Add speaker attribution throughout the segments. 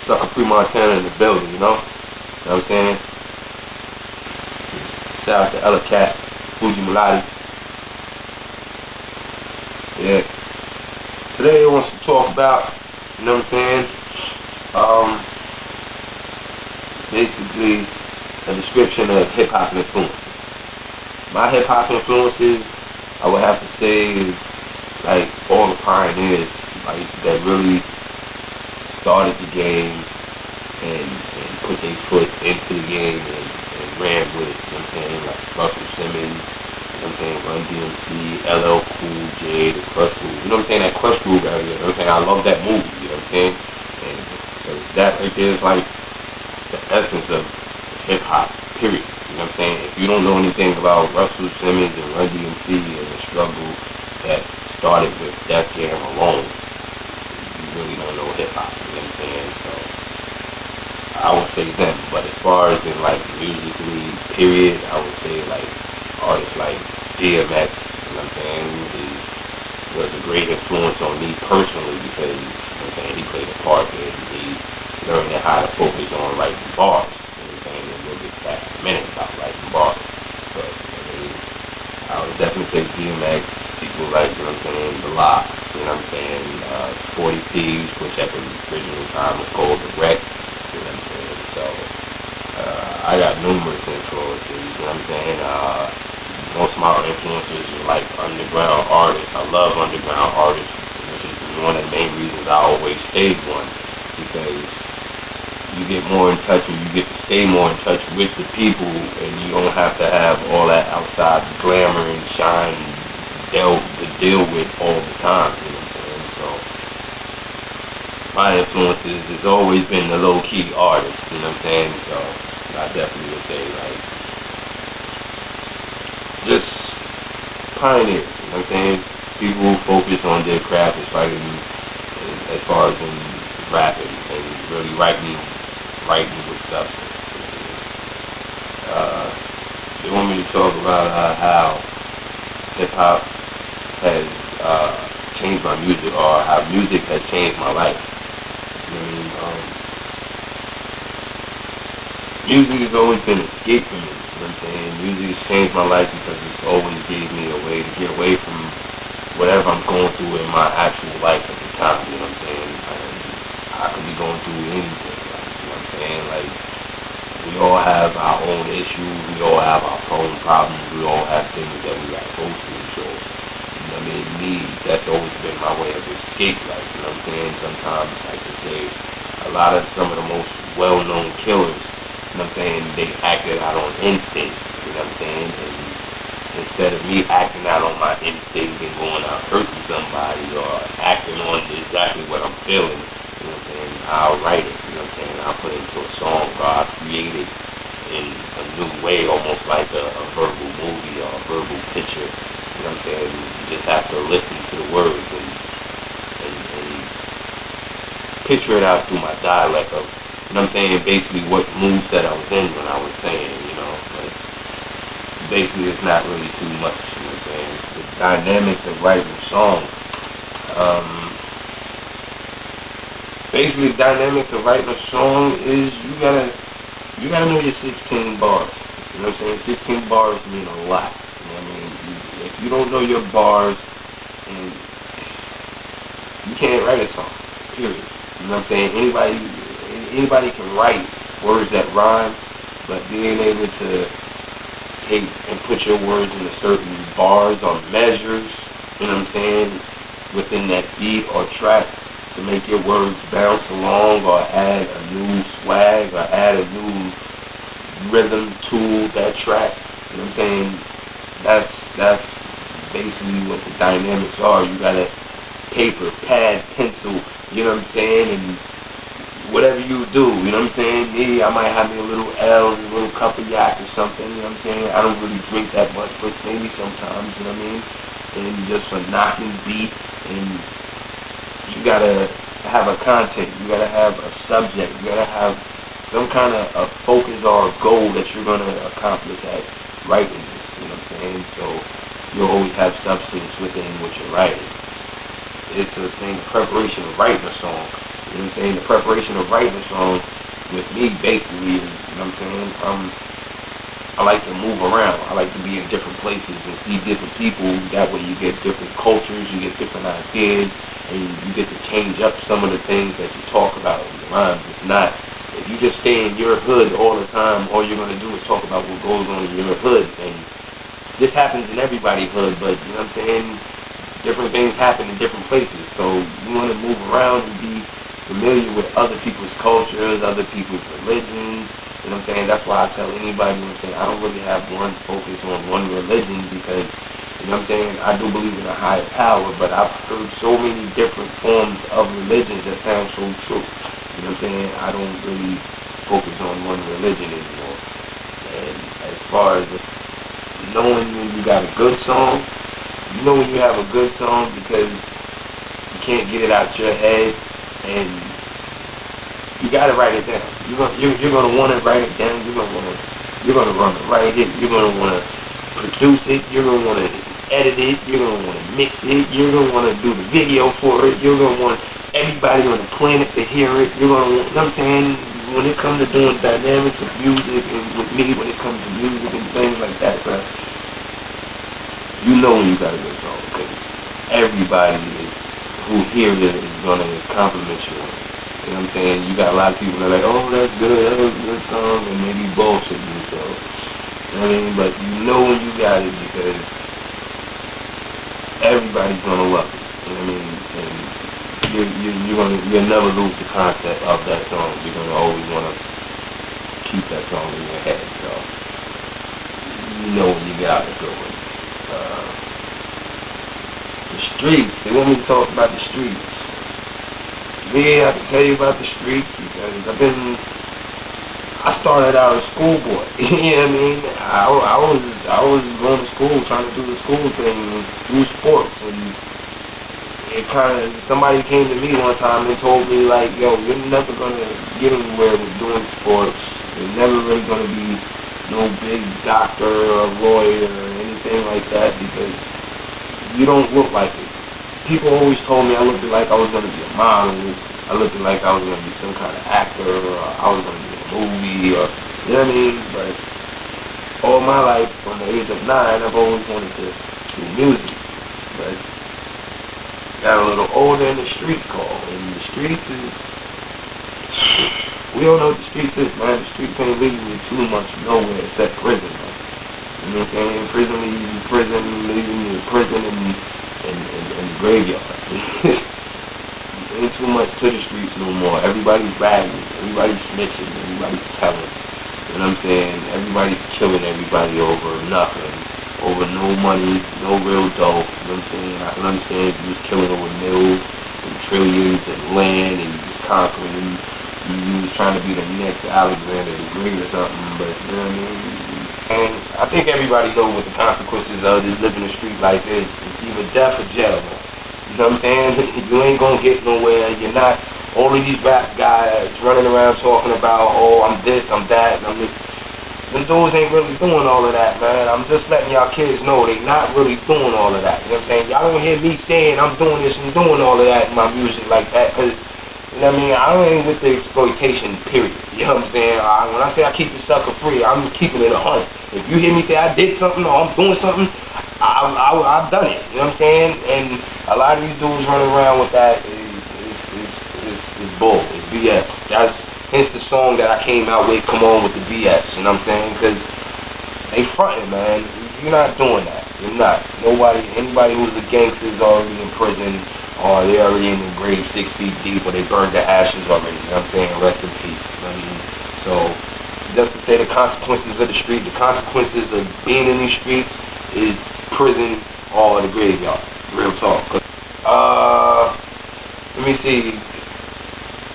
Speaker 1: SUCKAFREEMONTANA in the building, you know? You know what I'm saying? Shout out to Ella Cat, Fuji Malati. Yeah. Today I want to talk about, you know what I'm saying? Basically a description of hip hop influences. My hip hop influences, I would have to say, is like all the pioneers, like that really started the game and put their foot into the game and ran with it. You know what I'm saying? Like Russell Simmons, you know what I'm saying? Run DMC, LL Cool J, the Crush Groove. You know what I'm saying? That Crush Groove area. You know what I'm saying? I love that movie. You know what I'm saying? And so that right there is like the essence of hip hop. Period. You know what I'm saying? If you don't know anything about Russell Simmons and Run DMC and the struggle that started with Def Jam alone, you really don't know hip hop. You know what I'm saying? So I would say them. But as far as in like musically, period, I would say like artists like DMX. You know what I'm saying? Was a great influence on me personally because, you know what I'm saying, he played a part in me learning how to focus on writing bars. You know what I'm saying? And we'll get back in a minute about writing bars. But I would definitely say DMX, people like, you know what I'm saying, The Lock, you know what I'm saying, 40 Thieves, which at the original time was called The Wreck, you know what I'm saying? So I got numerous influences, you know what I'm saying? Most of my influences are like underground artists. I love underground artists, which is one of the main reasons I always stayed one, because you get more in touch and you get to stay more in touch with the people, and you don't have to have all that outside glamour and shine to deal with all the time, you know what I'm saying? So my influences has always been the low-key artist, you know what I'm saying? So I definitely would say like just pioneers, you know what I'm saying? People who focus on their craft as writing, as far as in rapping and really writing with substance. They want me to talk about how hip hop has changed my music, or how music has changed my life. You know what I mean? Music has always been an escape for me. You know what I'm saying? Music has changed my life because it's always gave me a way to get away from whatever I'm going through in my actual life at the time. You know what I'm saying? I could be going through anything. You know what I'm saying? Like, we all have our own issues. We all have our own problems. We all have things that we got to go through. So, you know what I mean? Me, that's always been my way of escape. Like, you know what I'm saying? Sometimes, like to say, some of the most well-known killers, you know what I'm saying, they acted out on instinct, you know what I'm saying? And instead of me acting out on my instinct and going out hurting somebody or acting on exactly what I'm feeling, you know what I'm saying, I'll write it, you know what I'm saying? I'll put it into a song, or I'll create it in a new way, almost like a verbal movie or a verbal picture, you know what I'm saying? You just have to listen to the words and picture it out through my dialect of, you know what I'm saying, basically what mood set I was in when I was saying, you know, but basically it's not really too much, you know what I'm saying. The dynamics of writing a song, basically the dynamics of writing a song is you gotta know your 16 bars, you know what I'm saying. 16 bars mean a lot, you know what I mean. If you don't know your bars, and you can't write a song, period. You know what I'm saying. Anybody can write words that rhyme, but being able to take and put your words into certain bars or measures, you know what I'm saying, within that beat or track to make your words bounce along or add a new swag or add a new rhythm to that track, you know what I'm saying, that's basically what the dynamics are. You got a paper, pad, pencil, you know what I'm saying, and whatever you do, you know what I'm saying. Me, I might have me a little L, a little cup of yak or something, you know what I'm saying. I don't really drink that much, but maybe sometimes, you know what I mean. And just a knocking beat, and you gotta have a content, you gotta have a subject, you gotta have some kind of a focus or a goal that you're gonna accomplish at writing this, you know what I'm saying. So you'll always have substance within what you're writing. It's a thing, preparation of writing a song You know what I'm saying? The preparation of writing a song with me basically is, you know what I'm saying? I like to move around. I like to be in different places and see different people. That way you get different cultures, you get different ideas, and you get to change up some of the things that you talk about in your rhymes. It's not, if you just stay in your hood all the time, all you're going to do is talk about what goes on in your hood. And this happens in everybody's hood, but you know what I'm saying? Different things happen in different places. So you want to move around and be familiar with other people's cultures, other people's religions. You know what I'm saying? That's why I tell anybody, you know what I'm saying, I don't really have one focus on one religion because, you know what I'm saying, I do believe in a higher power, but I've heard so many different forms of religions that sound so true. You know what I'm saying? I don't really focus on one religion anymore. And as far as knowing when you got a good song, you know when you have a good song because you can't get it out your head and you gotta write it down. You're gonna want to write it down. You're gonna want to write it. You're gonna want to produce it. You're gonna want to edit it. You're gonna want to mix it. You're gonna want to do the video for it. You're gonna want everybody on the planet to hear it. You're gonna want. You know what I'm saying? When it comes to doing dynamics of music and with me, when it comes to music and things like that, bro, you know when you got a good song because everybody who hears it is gonna compliment you on it. You know what I'm saying? You got a lot of people that are like, oh, that's good, that was a good song, and maybe bullshit you, so, you know what I mean? But you know when you got it because everybody's gonna love it, you know what I mean? And you'll never lose the concept of that song. You're gonna always wanna keep that song in your head, so you know when you got a good one. The streets, they want me to talk about the streets. Yeah, I can tell you about the streets because I started out as a schoolboy. You know what I mean? I was going to school, trying to do the school thing, do sports, and it kind of, somebody came to me one time and told me like, yo, you're never gonna get anywhere with doing sports. You're never really gonna be no big doctor or lawyer or anything like that because you don't look like it. People always told me I looked like I was going to be a model, I looked like I was going to be some kind of actor, or I was going to be in a movie, or, you know what I mean? But all my life, from the age of 9, I've always wanted to do music. But got a little older and the street called, and the streets is, we don't know what the streets is, man. The streets ain't leading you too much nowhere except prison, man. You know what I'm saying? Prison leading you to prison, leading you to prison, and the graveyard. Ain't too much to the streets no more. Everybody's bragging, everybody's snitching, everybody's telling. You know what I'm saying? Everybody's killing everybody over nothing, over no money, no real dough. You know what I'm saying? I can understand if you was killing over millions and trillions and land and conquering. You was trying to be the next Alexander the Great or something, but you know what I mean? And I think everybody knows what the consequences of this living the street life is. It's either death or jail. You know what I'm saying? You ain't gonna get nowhere. You're not. All of these rap guys running around talking about, oh, I'm this, I'm that, and I'm this. Them dudes ain't really doing all of that, man. I'm just letting y'all kids know they not really doing all of that. You know what I'm saying? Y'all don't hear me saying I'm doing this and doing all of that in my music like that, because, you know what I mean? I ain't with the exploitation, period. You know what I'm saying? When I say I keep it sucker free, I'm keeping it 100. If you hear me say I did something or I'm doing something, I've done it. You know what I'm saying? And a lot of these dudes running around with that is bull. It's BS. That's hence the song that I came out with, Come On With The BS. You know what I'm saying? Because they fronting, man. You're not doing that. You're not. Anybody who's a gangster is already in prison, or they're already in the grave 6 feet deep, or they burned their ashes already. You know what I'm saying? Rest in peace. You know what I mean? So, just to say the consequences of the street, the consequences of being in these streets is prison or the graveyard. Real talk. Let me see.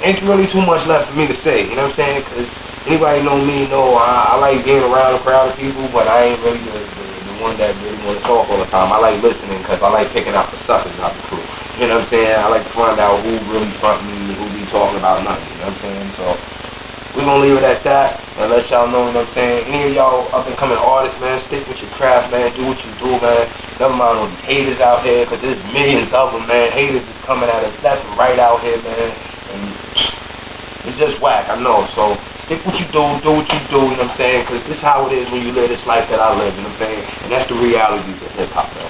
Speaker 1: Ain't really too much left for me to say. You know what I'm saying? Because anybody know me, know I like being around a crowd of people, but I ain't really the one that really want to talk all the time. I like listening because I like picking out the suckers out the crew. You know what I'm saying? I like to find out who really fronting, who be talking about nothing. You know what I'm saying? So we're going to leave it at that and let y'all know, you know what I'm saying? Any of y'all up and coming artists, man, stick with your craft, man. Do what you do, man. Never mind all these haters out here, because there's millions of them, man. Haters is coming at us left and right out here, man. And And it's just whack, I know. So stick what you do what you do, you know what I'm saying? Because this is how it is when you live this life that I live, you know what I'm saying? And that's the reality of hip-hop, man.